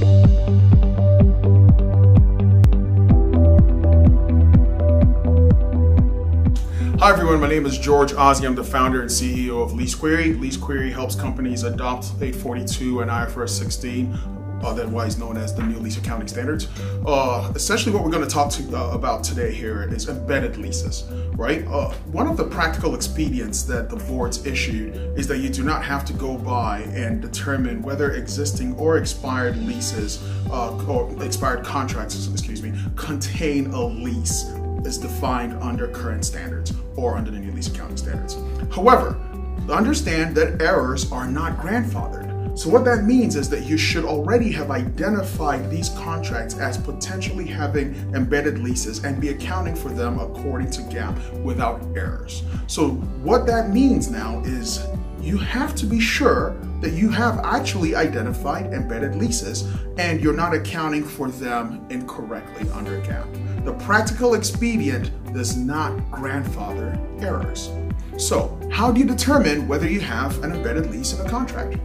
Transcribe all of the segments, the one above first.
Hi everyone, my name is George Azih. I'm the founder and CEO of LeaseQuery. LeaseQuery helps companies adopt 842 and IFRS 16, otherwise known as the new lease accounting standards. Essentially what we're going to talk about today here is embedded leases, right? One of the practical expedients that the boards issued is that you do not have to go by and determine whether existing or expired leases or expired contracts, contain a lease is defined under current standards or under the new lease accounting standards. However, understand that errors are not grandfathered. So what that means is that you should already have identified these contracts as potentially having embedded leases and be accounting for them according to GAAP without errors. So what that means now is you have to be sure that you have actually identified embedded leases and you're not accounting for them incorrectly under GAAP. The practical expedient does not grandfather errors. So how do you determine whether you have an embedded lease in a contract?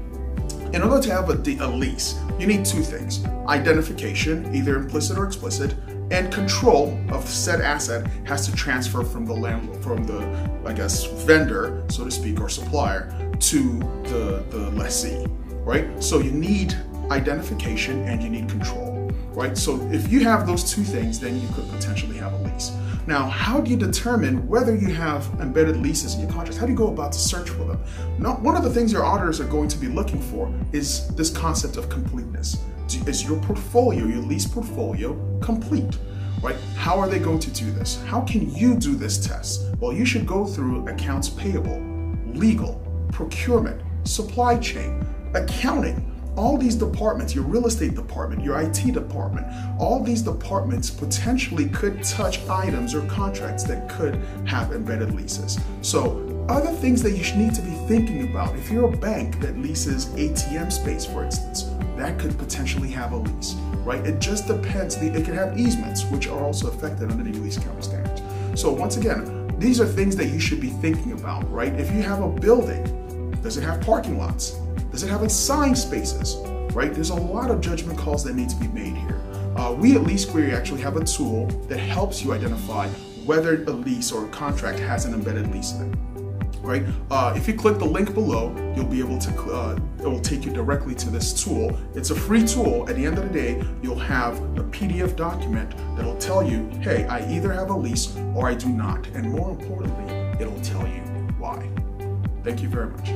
In order to have a lease, you need two things: identification, either implicit or explicit, and control of said asset has to transfer from the vendor, so to speak, or supplier to the lessee, right? So you need identification and you need control, right? So if you have those two things, then you could potentially have a lease. Now, how do you determine whether you have embedded leases in your contracts? How do you go about to search for them? Now, one of the things your auditors are going to be looking for is this concept of completeness. Is your portfolio, your lease portfolio, complete? Right? How are they going to do this? How can you do this test? Well, you should go through accounts payable, legal, procurement, supply chain, accounting. All these departments, your real estate department, your IT department, all these departments potentially could touch items or contracts that could have embedded leases. So other things that you should need to be thinking about: if you're a bank that leases ATM space, for instance, that could potentially have a lease, right? It just depends. It could have easements, which are also affected under the new lease accounting standards. So once again, these are things that you should be thinking about, right? If you have a building, does it have parking lots? Does it have assigned spaces, right? There's a lot of judgment calls that need to be made here. We at LeaseQuery actually have a tool that helps you identify whether a lease or a contract has an embedded lease in it. Right? If you click the link below, you'll be able to, it will take you directly to this tool. It's a free tool. At the end of the day, you'll have a PDF document that'll tell you, hey, I either have a lease or I do not. And more importantly, it'll tell you why. Thank you very much.